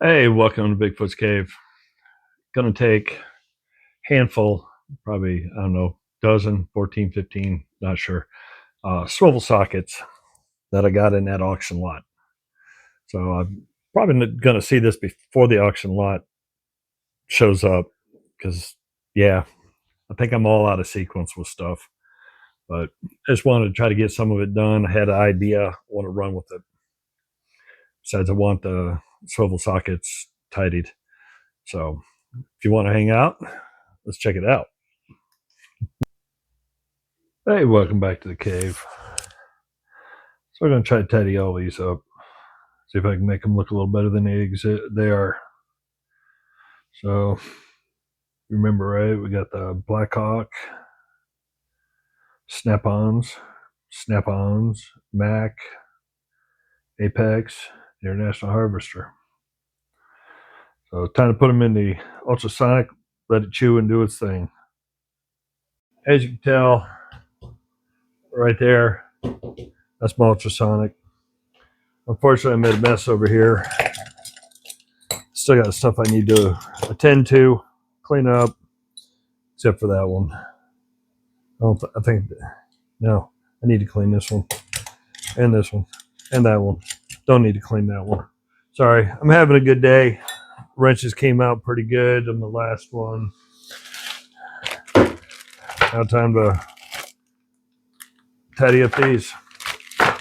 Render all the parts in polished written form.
Hey, welcome to Bigfoot's Cave. Gonna take handful, probably, I don't know, dozen, 14, 15, not sure, swivel sockets that I got in that auction lot. So I'm probably gonna see this before the auction lot shows up because, yeah, I think I'm all out of sequence with stuff. But I just wanted to try to get some of it done. I had an idea, I want to run with it. Besides, I want the swivel sockets tidied. So if you want to hang out, let's check it out. Hey, welcome back to the cave. So we're going to try to tidy all these up. See if I can make them look a little better than they are. So remember, right? We got the Blackhawk, Snap-ons, Mac, Apex, International Harvester. So time to put them in the ultrasonic, let it chew and do its thing. As you can tell, right there, that's my ultrasonic. Unfortunately, I made a mess over here. Still got stuff I need to attend to, clean up, except for that one. I think, no, I need to clean this one, and this one, and that one. Don't need to clean that one. Sorry, I'm having a good day. Wrenches came out pretty good on the last one. Now time to tidy up these. I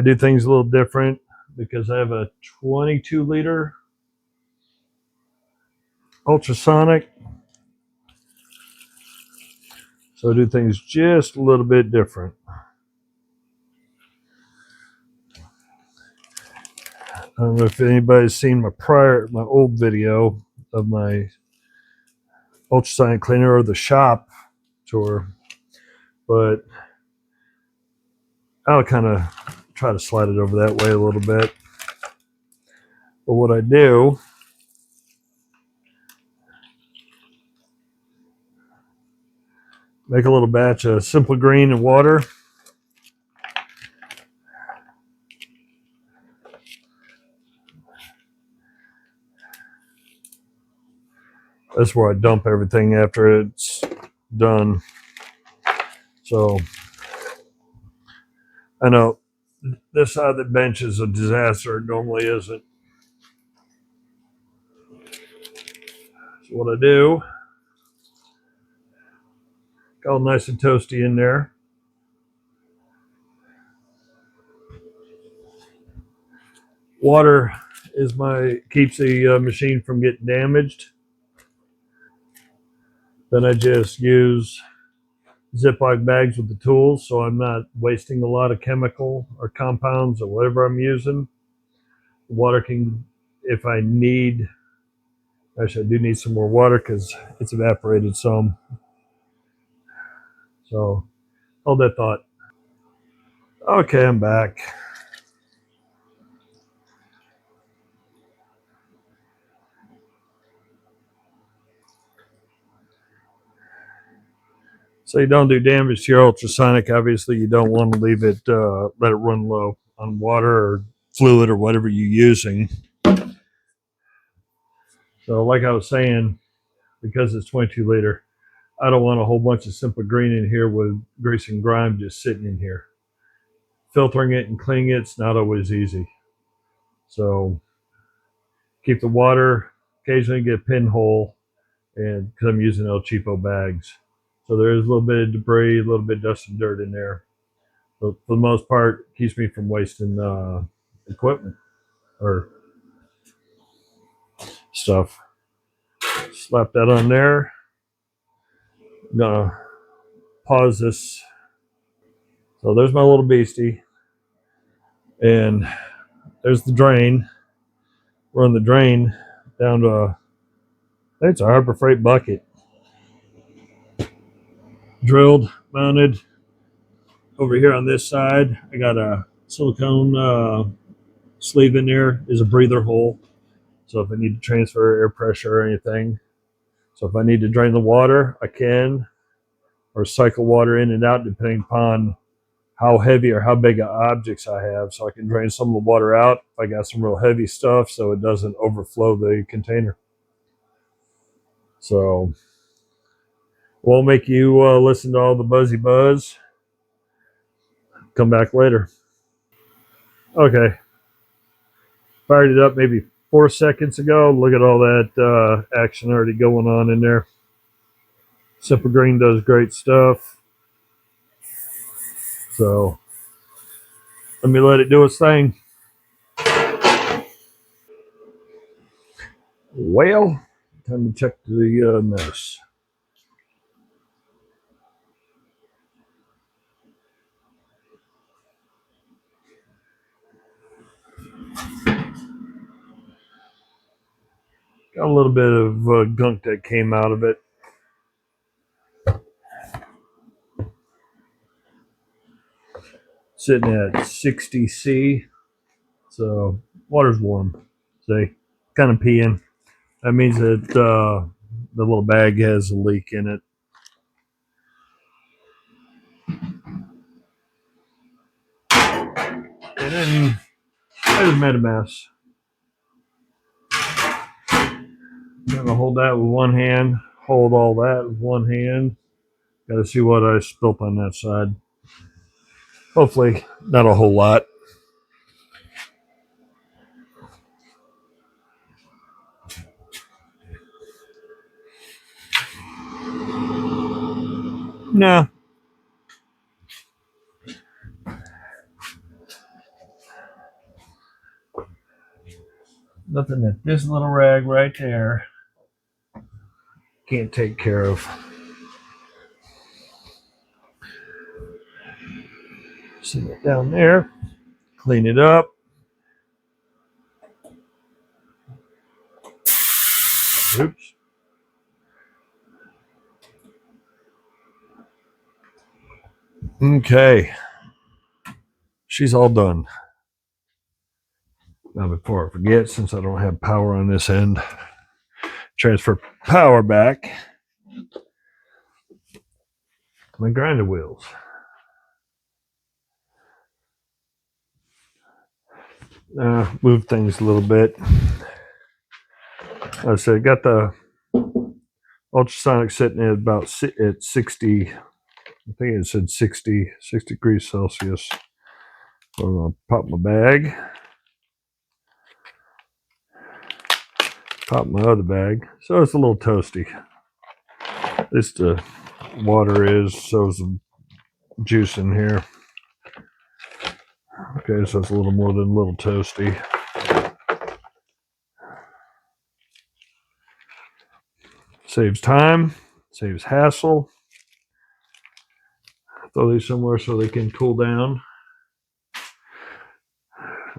do things a little different because I have a 22-liter ultrasonic. So I do things just a little bit different. I don't know if anybody's seen my old video of my ultrasonic cleaner or the shop tour, but I'll kind of try to slide it over that way a little bit. But what I do, make a little batch of Simple Green and water. That's where I dump everything after it's done. So I know this side of the bench is a disaster. It normally isn't. So what I do, got all nice and toasty in there. Water keeps the machine from getting damaged. Then I just use Ziploc bags with the tools, so I'm not wasting a lot of chemical or compounds or whatever I'm using. Water can, if I need, actually I do need some more water because it's evaporated some. So hold that thought. Okay, I'm back. So you don't do damage to your ultrasonic. Obviously, you don't want to leave it, let it run low on water or fluid or whatever you're using. So like I was saying, because it's 22-liter, I don't want a whole bunch of Simple Green in here with grease and grime just sitting in here. Filtering it and cleaning it's not always easy. So keep the water, occasionally get a pinhole, and because I'm using El Cheapo bags. So there is a little bit of debris, a little bit of dust and dirt in there. But for the most part, it keeps me from wasting equipment or stuff. Slap that on there. I'm gonna pause this. So there's my little beastie. And there's the drain. Run the drain down to it's a Harbor Freight bucket. Drilled, mounted. Over here on this side, I got a silicone sleeve in there. Is a breather hole. So if I need to transfer air pressure or anything. So if I need to drain the water, I can, or cycle water in and out depending upon how heavy or how big of objects I have, so I can drain some of the water out if I got some real heavy stuff, so it doesn't overflow the container. So won't make you listen to all the buzzy buzz. Come back later. Okay, fired it up maybe 4 seconds ago. Look at all that action already going on in there. Simple Green does great stuff. So let me let it do its thing. Well, time to check the mess. Got a little bit of gunk that came out of it. Sitting at 60°C, so water's warm. See, kind of peeing. That means that the little bag has a leak in it. And then I just made a mess. I'm gonna hold that with one hand, hold all that with one hand. Got to see what I spilt on that side. Hopefully, not a whole lot. Nah. Nothing that this little rag right there can't take care of. Set it down there. Clean it up. Oops. Okay. She's all done. Now, before I forget, since I don't have power on this end, transfer power back. My grinder wheels. Move things a little bit. I said, got the ultrasonic sitting at about at 60. I think it said 6 degrees Celsius. So I'm gonna pop my bag, pop my other bag. So it's a little toasty. At least the water is, so some juice in here. Okay, so it's a little more than a little toasty. Saves time, saves hassle. Throw these somewhere so they can cool down.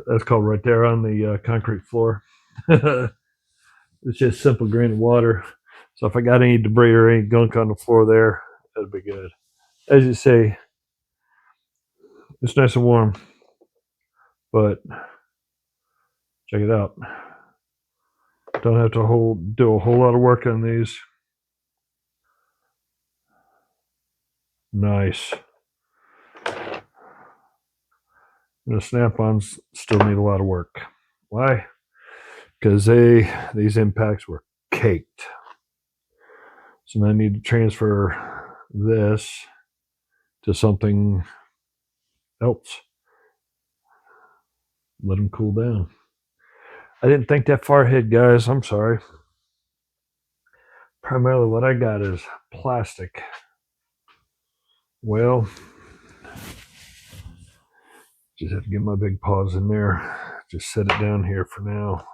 That's called right there on the concrete floor. It's just simple green water. So if I got any debris or any gunk on the floor there, that'd be good. As you say, it's nice and warm, but check it out. Don't have to do a whole lot of work on these. Nice. And the snap-ons still need a lot of work. Why? Because these impacts were caked. So now I need to transfer this to something else. Let them cool down. I didn't think that far ahead, guys. I'm sorry. Primarily what I got is plastic. Well, just have to get my big paws in there. Just set it down here for now.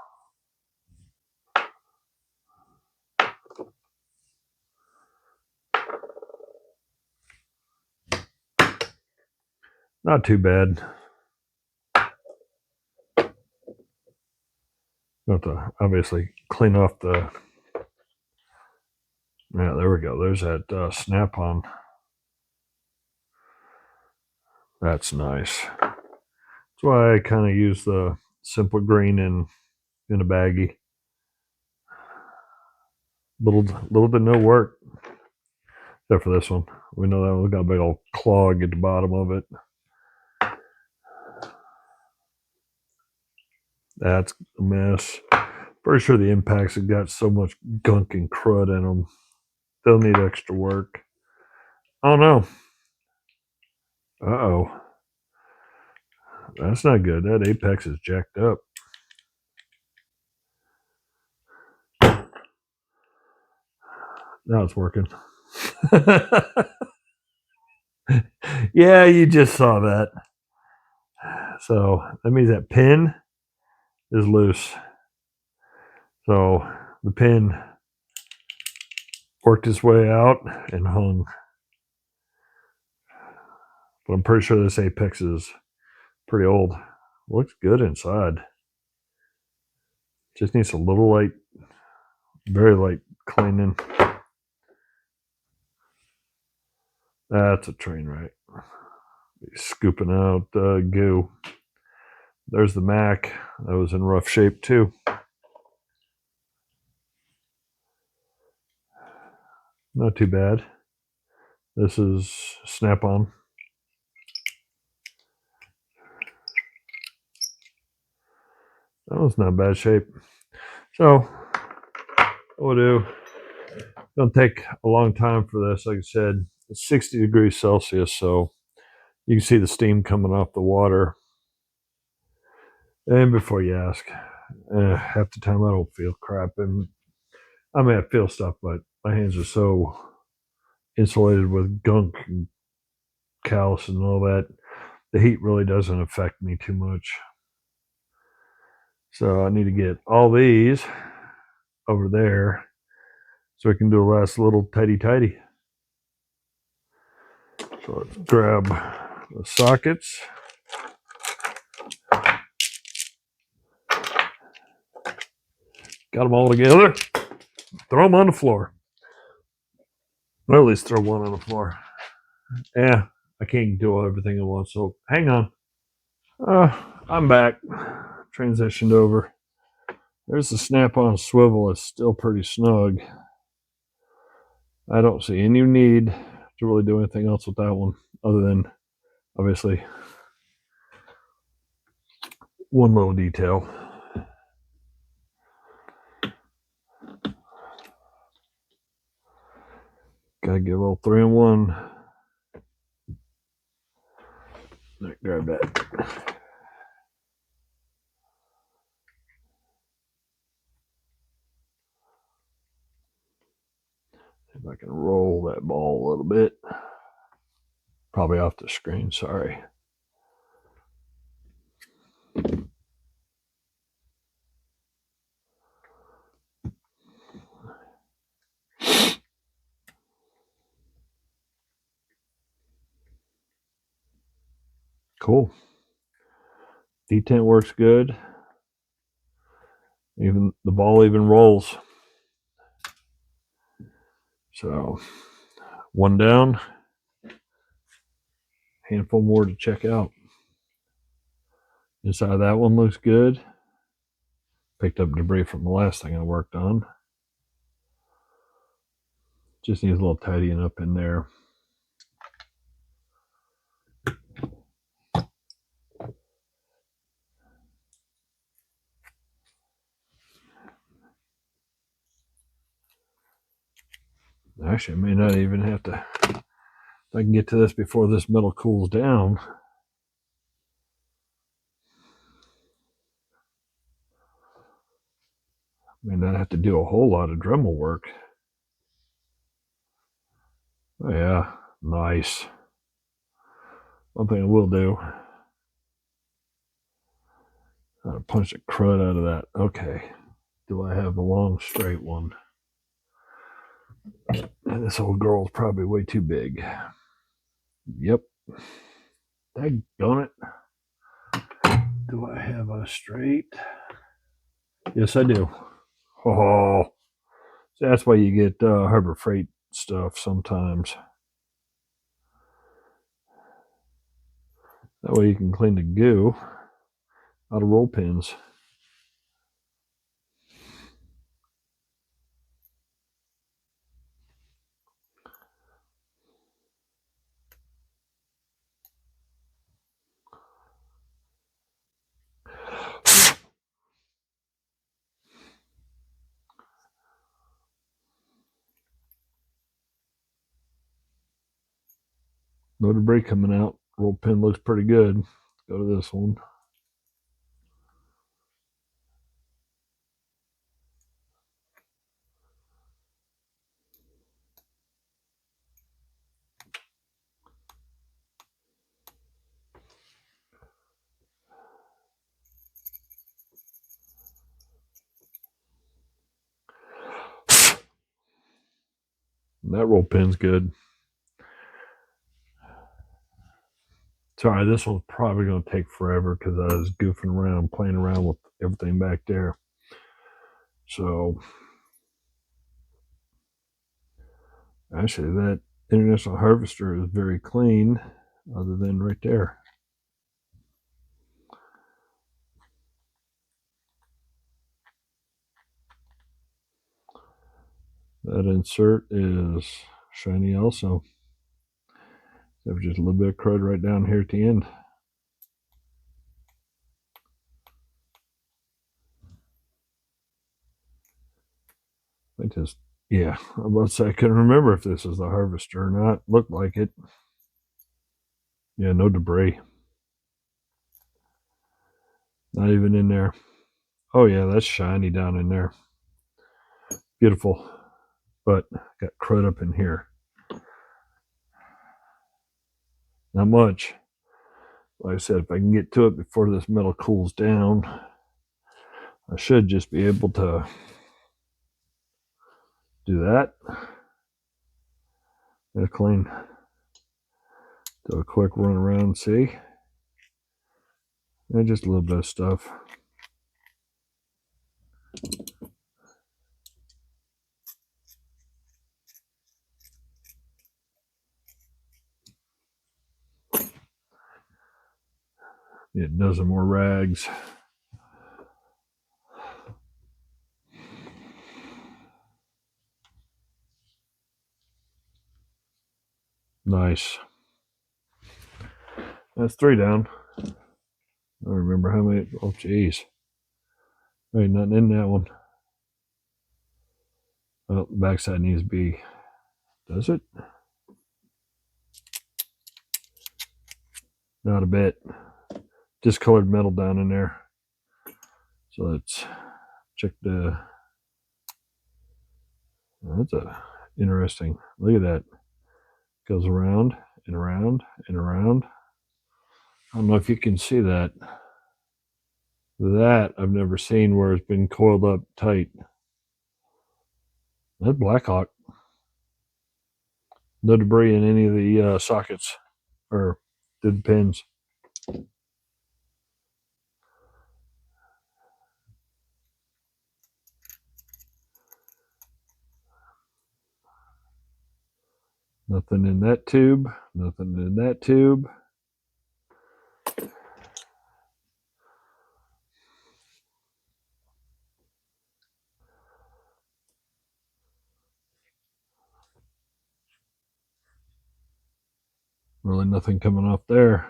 Not too bad. Have to obviously clean off the. Yeah, there we go. There's that snap-on. That's nice. That's why I kind of use the simple green in a baggie. Little to no work, except for this one. We know that one's got a big old clog at the bottom of it. That's a mess. Pretty sure the impacts have got so much gunk and crud in them. They'll need extra work. Oh no. Uh-oh. That's not good. That apex is jacked up. Now it's working. Yeah, you just saw that. So that means that pin is loose. So the pin worked its way out and hung. But I'm pretty sure this apex is pretty old. Looks good inside. Just needs a little light, very light cleaning. That's a train wreck. Scooping out goo. There's the Mac. That was in rough shape too. Not too bad. This is Snap-on. That was not bad shape. So, what we'll do, it's going to take a long time for this. Like I said, it's 60 degrees Celsius, so you can see the steam coming off the water. And before you ask, half the time I don't feel crap. And I mean, I feel stuff, but my hands are so insulated with gunk and callus and all that. The heat really doesn't affect me too much. So I need to get all these over there so I can do a last little tidy. So let's grab the sockets. Got them all together. Throw them on the floor. Or at least throw one on the floor. Yeah, I can't do everything at once, so hang on. I'm back. Transitioned over. There's the Snap-on swivel. It's still pretty snug. I don't see any need to really do anything else with that one other than, obviously, one little detail. Gotta get a little 3-in-1. Grab that. See if I can roll that ball a little bit. Probably off the screen, sorry. Cool. Detent works good. Even the ball even rolls. So one down. Handful more to check out. Inside of that one looks good. Picked up debris from the last thing I worked on. Just needs a little tidying up in there. Actually, I may not even have to, if I can get to this before this metal cools down. I may not have to do a whole lot of Dremel work. Oh yeah, nice. One thing I will do, I'll punch the crud out of that. Okay, do I have a long straight one? And this old girl's probably way too big. Yep. Daggone it. Do I have a straight? Yes, I do. Oh, so that's why you get Harbor Freight stuff sometimes. That way you can clean the goo out of roll pins. No debris coming out. Roll pin looks pretty good. Go to this one. And that roll pin's good. Sorry, this one's probably going to take forever because I was goofing around, playing around with everything back there. So, actually, that International Harvester is very clean, other than right there. That insert is shiny also. There's just a little bit of crud right down here at the end. Yeah, I'm about to say I couldn't remember if this is the Harvester or not. Looked like it. Yeah, no debris. Not even in there. Oh yeah, that's shiny down in there. Beautiful. But got crud up in here. Not much. Like I said, if I can get to it before this metal cools down, I should just be able to do that. Get clean. Do a quick run around, see? And just a little bit of stuff. A dozen more rags. Nice. That's 3 down. I don't remember how many. Oh, geez. There ain't nothing in that one. Well, the backside needs to be. Does it? Not a bit. Discolored metal down in there. So let's check the. That's a interesting. Look at that. Goes around and around and around. I don't know if you can see that. That I've never seen where it's been coiled up tight. That's Blackhawk. No debris in any of the sockets or the pins. Nothing in that tube. Nothing in that tube. Really nothing coming off there.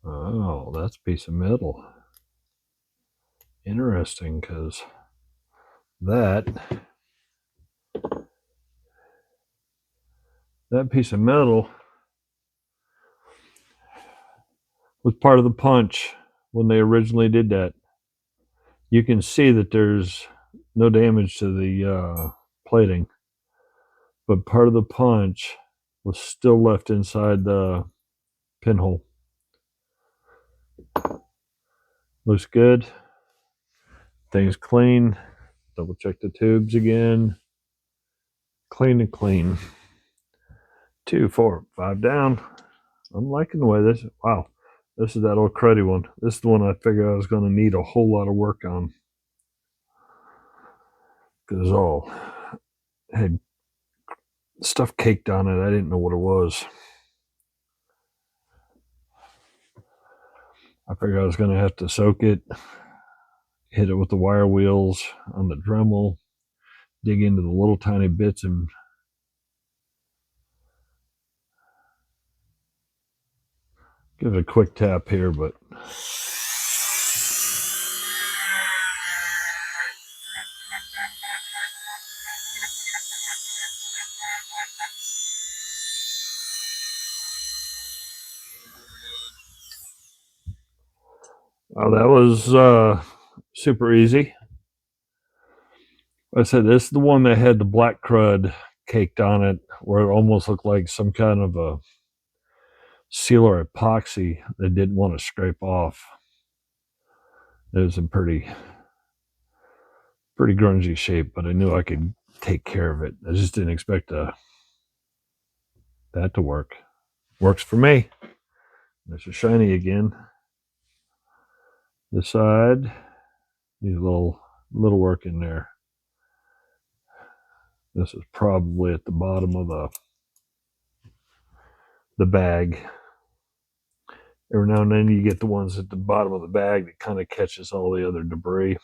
Oh, that's a piece of metal. Interesting, because that piece of metal was part of the punch when they originally did that. You can see that there's no damage to the plating, but part of the punch was still left inside the pinhole. Looks good. Thing's clean. Double check the tubes again. Clean and clean. 2, 4, 5 down. I'm liking the way this. Wow, this is that old cruddy one. This is the one I figured I was going to need a whole lot of work on because it all had stuff caked on it. I didn't know what it was. I figured I was going to have to soak it, hit it with the wire wheels on the Dremel, dig into the little tiny bits and Give it a quick tap here, but oh, that was super easy. I said this is the one that had the black crud caked on it, where it almost looked like some kind of a seal or epoxy that didn't want to scrape off. It was in pretty grungy shape, but I knew I could take care of it. I just didn't expect that to work. Works for me. It's a shiny again. This side needs a little work in there. This is probably at the bottom of the bag. Every now and then you get the ones at the bottom of the bag that kind of catches all the other debris.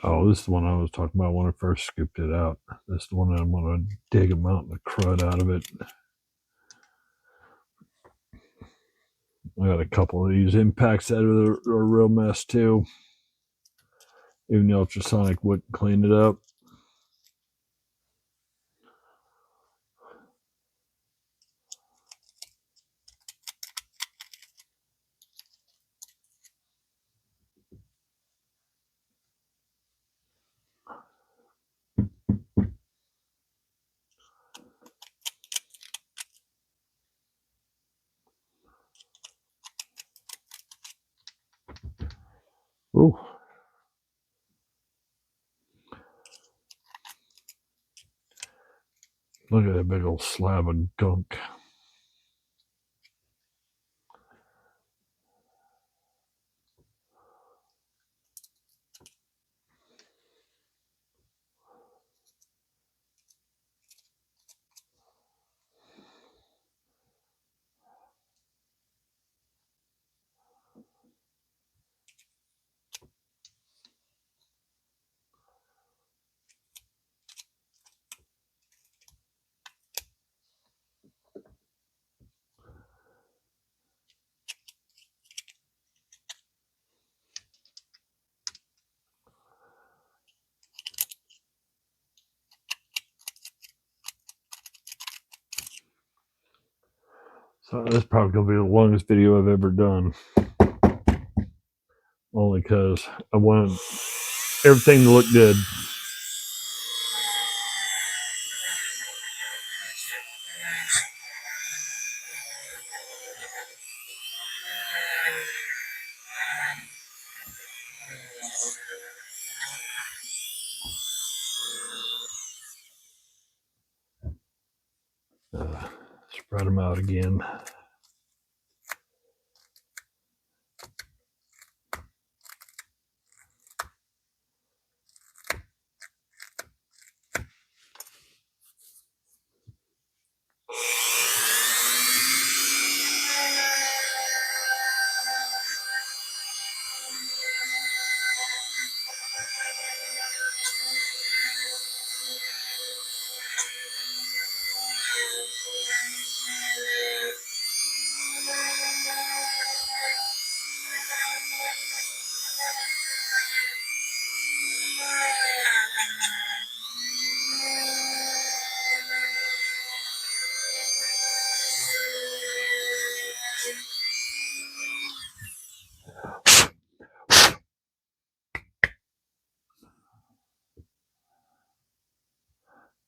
Oh, this is the one I was talking about when I first scooped it out. This is the one that I'm going to dig a mountain of crud out of it. I got a couple of these impacts that are a real mess too. Even the ultrasonic wouldn't clean it up. Ooh. Look at that big old slab of gunk. So this is probably going to be the longest video I've ever done. Only because I wanted everything to look good. Spread them out again.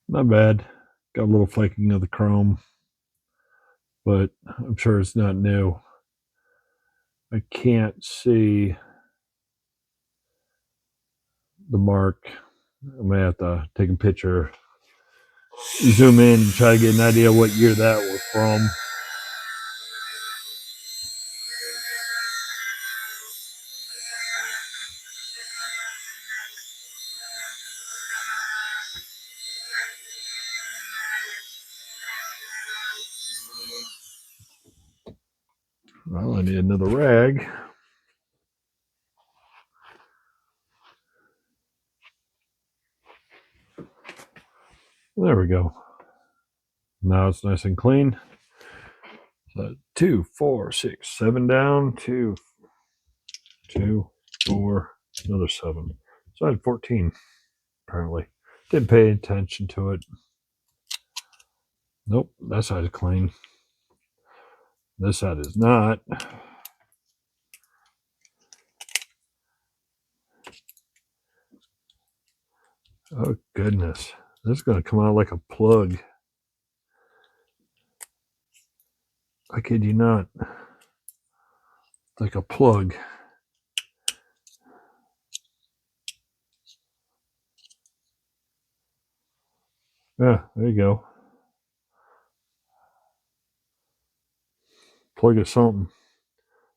Not bad. Got a little flaking of the chrome, but I'm sure it's not new. I can't see the mark. I'm gonna have to take a picture, zoom in, and try to get an idea what year that was from. Well, I need another rag. There we go. Now it's nice and clean. So 2, 4, 6, 7 down. 2, 4, another 7. So I had 14, apparently. Didn't pay attention to it. Nope, that side is clean. This side is not. Oh, goodness. This is going to come out like a plug. I kid you not. Like a plug. Yeah, there you go. Plug of something.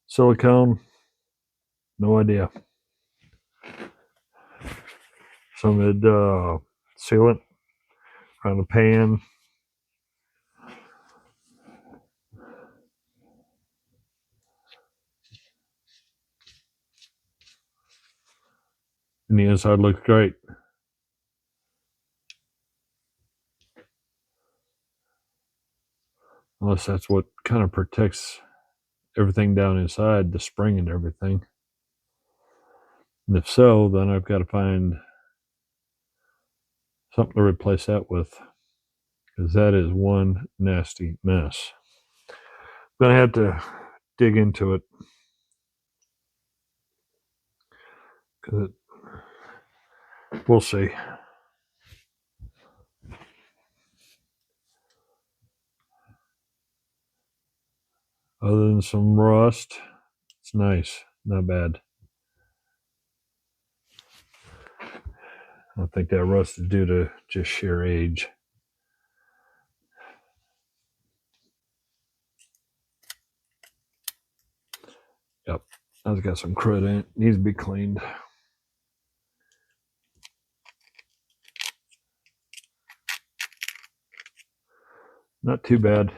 Silicone. No idea. Some sealant on the pan. And the inside looks great. Unless that's what kind of protects everything down inside, the spring and everything. And if so, then I've got to find something to replace that with, because that is one nasty mess. I'm going to have to dig into it. Because we'll see. Other than some rust, it's nice. Not bad. I think that rust is due to just sheer age. Yep. I've got some crud in it. Needs to be cleaned. Not too bad.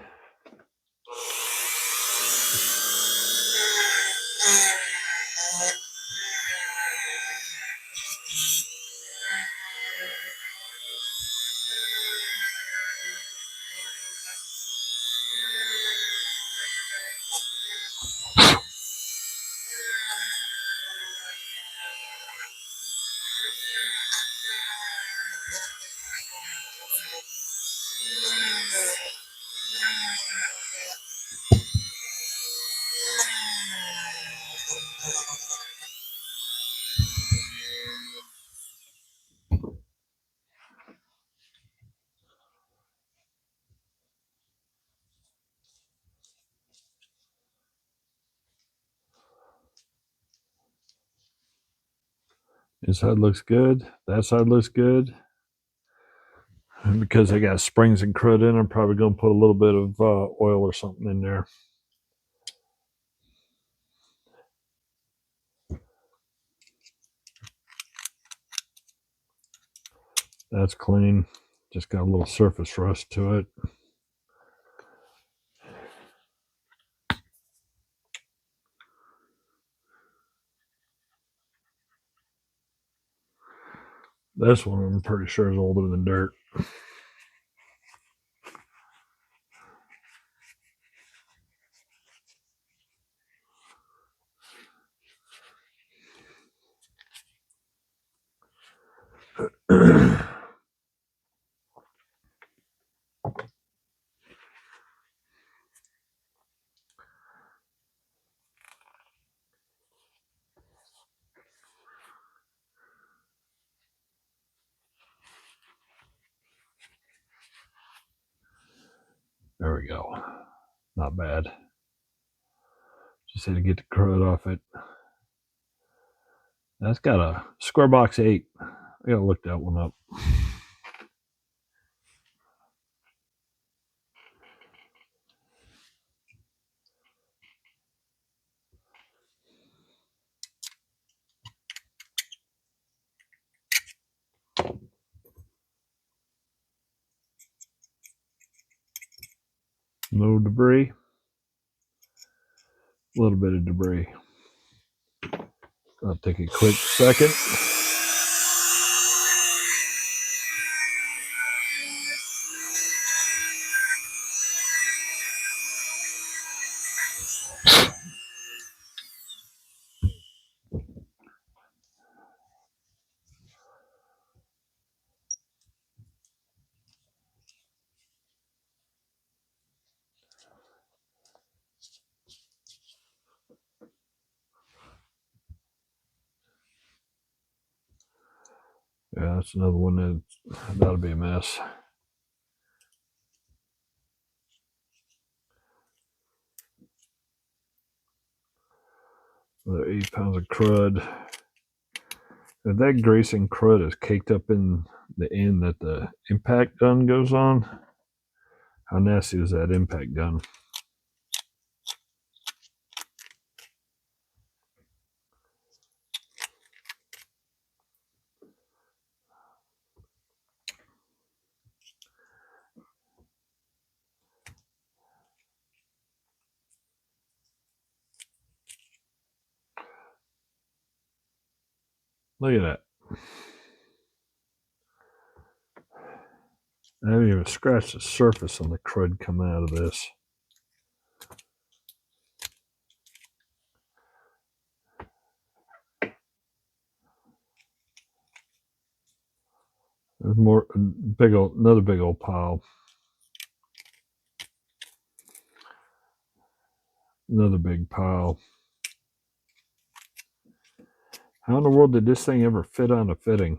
This side looks good. That side looks good. And because they got springs and crud in, I'm probably going to put a little bit of oil or something in there. That's clean. Just got a little surface rust to it. This one I'm pretty sure is older than dirt. There we go. Not bad. Just had to get the crud off it. That's got a square box 8. I gotta look that one up. No debris. a little bit of debris. I'll take a quick second. Yeah, that's another one that'll be a mess. Another 8 pounds of crud. If that grease and crud is caked up in the end that the impact gun goes on, how nasty is that impact gun? Look at that. I haven't even scratched the surface on the crud coming out of this. There's more, another big old pile. Another big pile. How in the world did this thing ever fit on a fitting?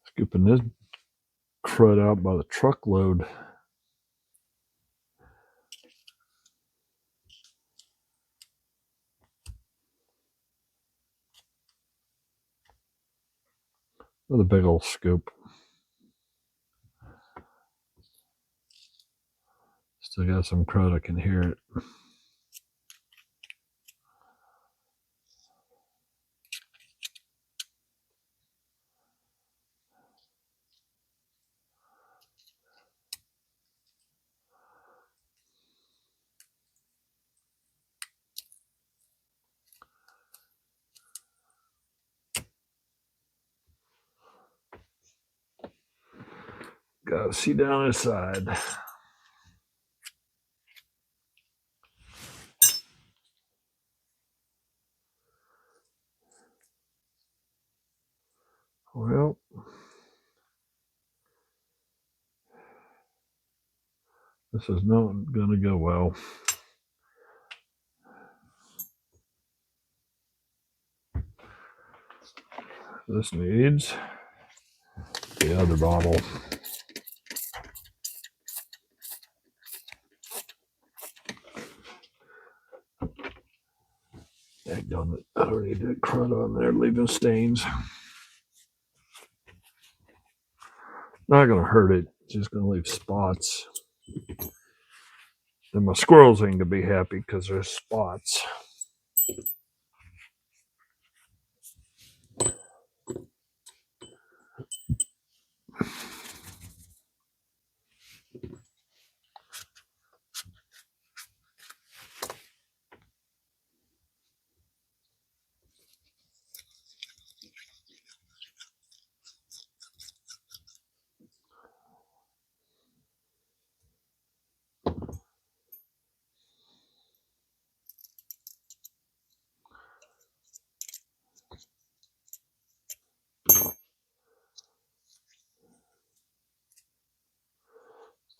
Scooping this crud out by the truckload. Another big old scoop. Still got some crud, I can hear it. Gotta see down this side. Well, this is not gonna go well. This needs the other bottle. Daggone it. I don't need that crud on there, leaving stains. Not gonna hurt it, just gonna leave spots. And my squirrels ain't gonna be happy because there's spots.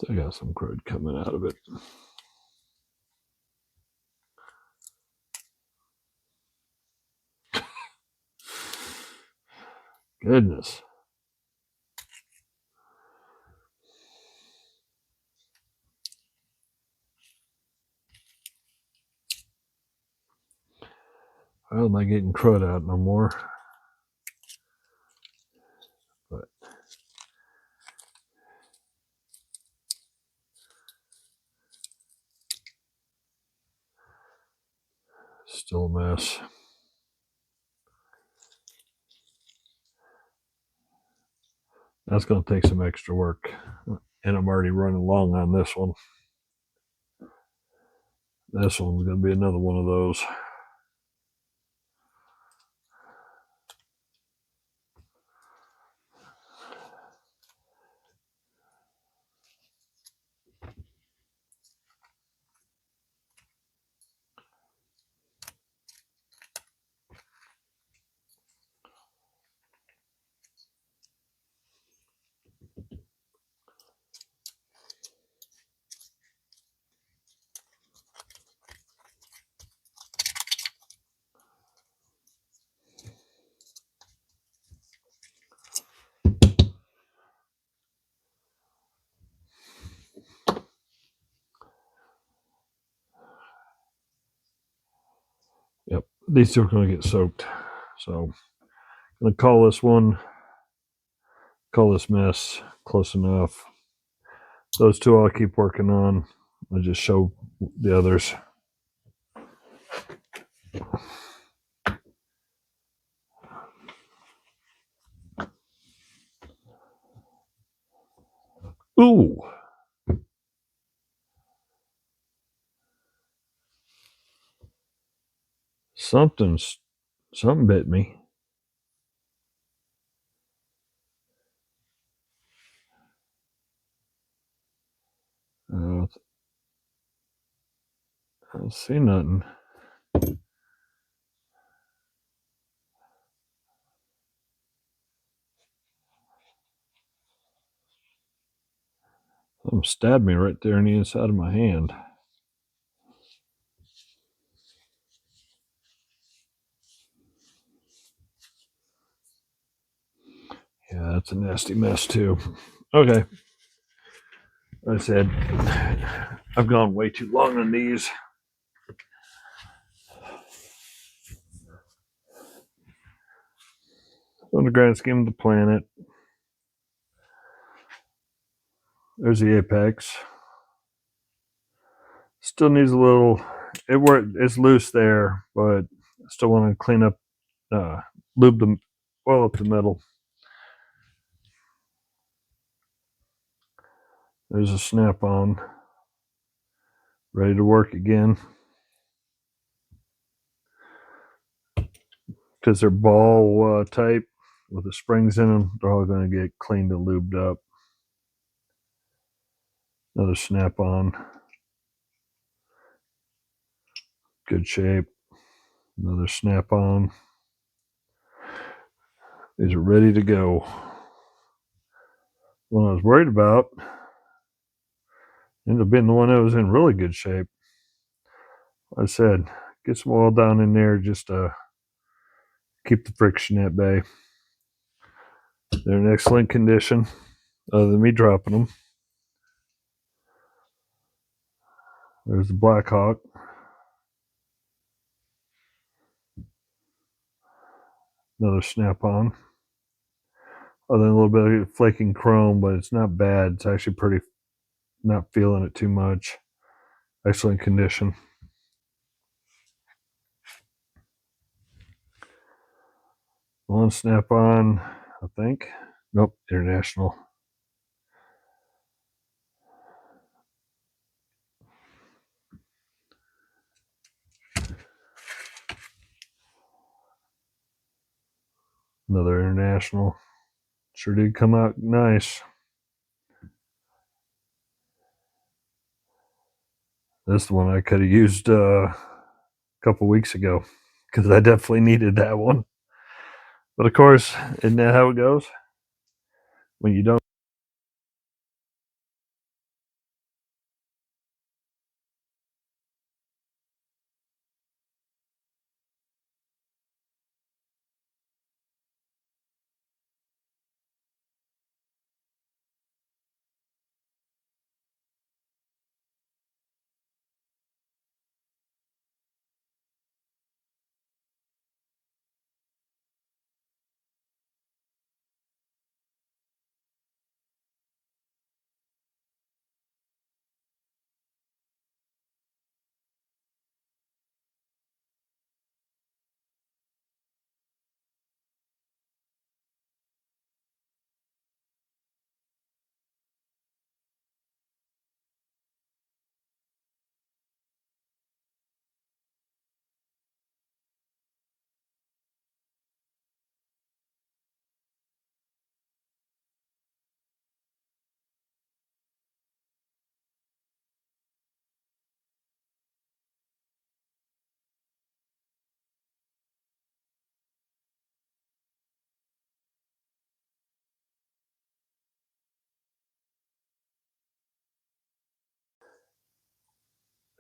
Still got some crud coming out of it. Goodness. Well, I'm not getting crud out no more. But Still a mess. That's going to take some extra work. And I'm already running long on this one. This one's going to be another one of those. Yep, these two are going to get soaked. So I'm going to call this mess close enough. Those two I'll keep working on. I'll just show the others. Ooh. Something bit me. I don't see nothing. Something stabbed me right there in the inside of my hand. Yeah, that's a nasty mess too. Okay. Like I said, I've gone way too long on these. On the grand scheme of the planet, there's the apex. Still needs a little. It's loose there, but I still want to clean up, lube the oil up the middle. There's a snap-on, ready to work again. Because they're ball type with the springs in them, they're all going to get cleaned and lubed up. Another snap-on, good shape. Another snap-on. These are ready to go. One I was worried about ended up being the one that was in really good shape. Like I said, get some oil down in there just to keep the friction at bay. They're in excellent condition, other than me dropping them. There's the Black Hawk. Another snap-on. Other than a little bit of flaking chrome, but it's not bad. It's actually pretty, not feeling it too much. Excellent condition. One snap-on, I think. Nope, International. Another International. Sure did come out nice. This is the one I could have used a couple weeks ago because I definitely needed that one. But of course, isn't that how it goes? When you don't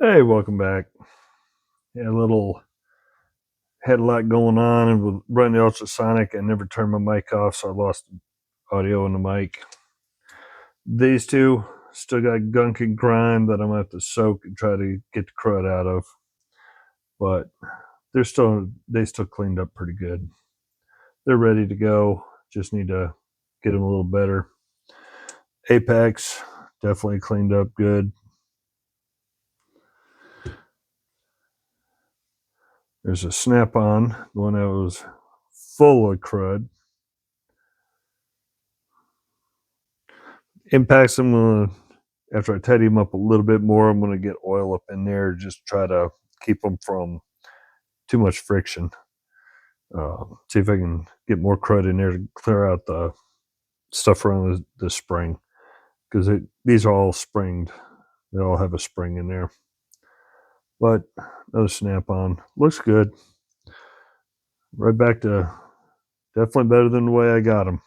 Hey, welcome back. Yeah, had a lot going on, and with running the ultrasonic, I never turned my mic off, so I lost audio in the mic. These two still got gunk and grime that I'm gonna have to soak and try to get the crud out of, but they still cleaned up pretty good. They're ready to go. Just need to get them a little better. Apex definitely cleaned up good. There's a snap-on, the one that was full of crud. Impacts, I'm gonna, after I tidy them up a little bit more, I'm gonna get oil up in there, just try to keep them from too much friction. See if I can get more crud in there to clear out the stuff around the spring, because these are all springed. They all have a spring in there. But another snap-on looks good. Right back to definitely better than the way I got them.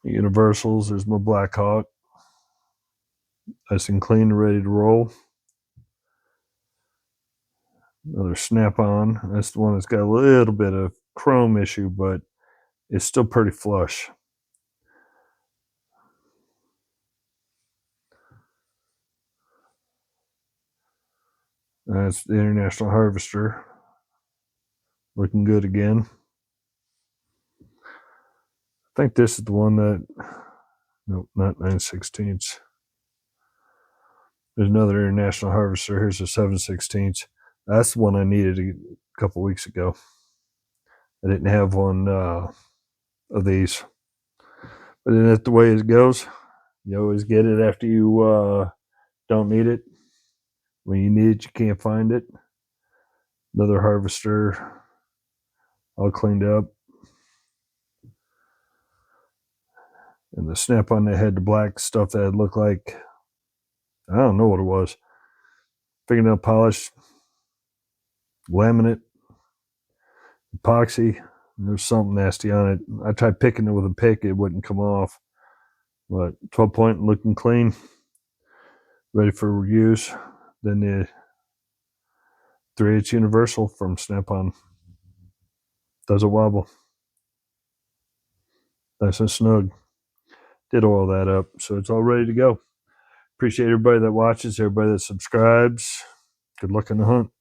Universals. There's my Black Hawk. Nice and clean and ready to roll. Another snap-on. That's the one that's got a little bit of chrome issue, but it's still pretty flush. That's the International Harvester. Looking good again. I think this is the one that, nope, not 9/16. There's another International Harvester. Here's a 7/16. That's the one I needed a couple weeks ago. I didn't have one of these. But then that's the way it goes. You always get it after you don't need it. When you need it, you can't find it. Another harvester, all cleaned up. And the snap on that had the black stuff that looked like, I don't know what it was. Fingernail polish, laminate, epoxy. There's something nasty on it. I tried picking it with a pick, it wouldn't come off. But 12 point looking clean, ready for use. Then the 3/8 universal from Snap-on. Doesn't wobble. Nice and snug. Did oil that up, so it's all ready to go. Appreciate everybody that watches, everybody that subscribes. Good luck on the hunt.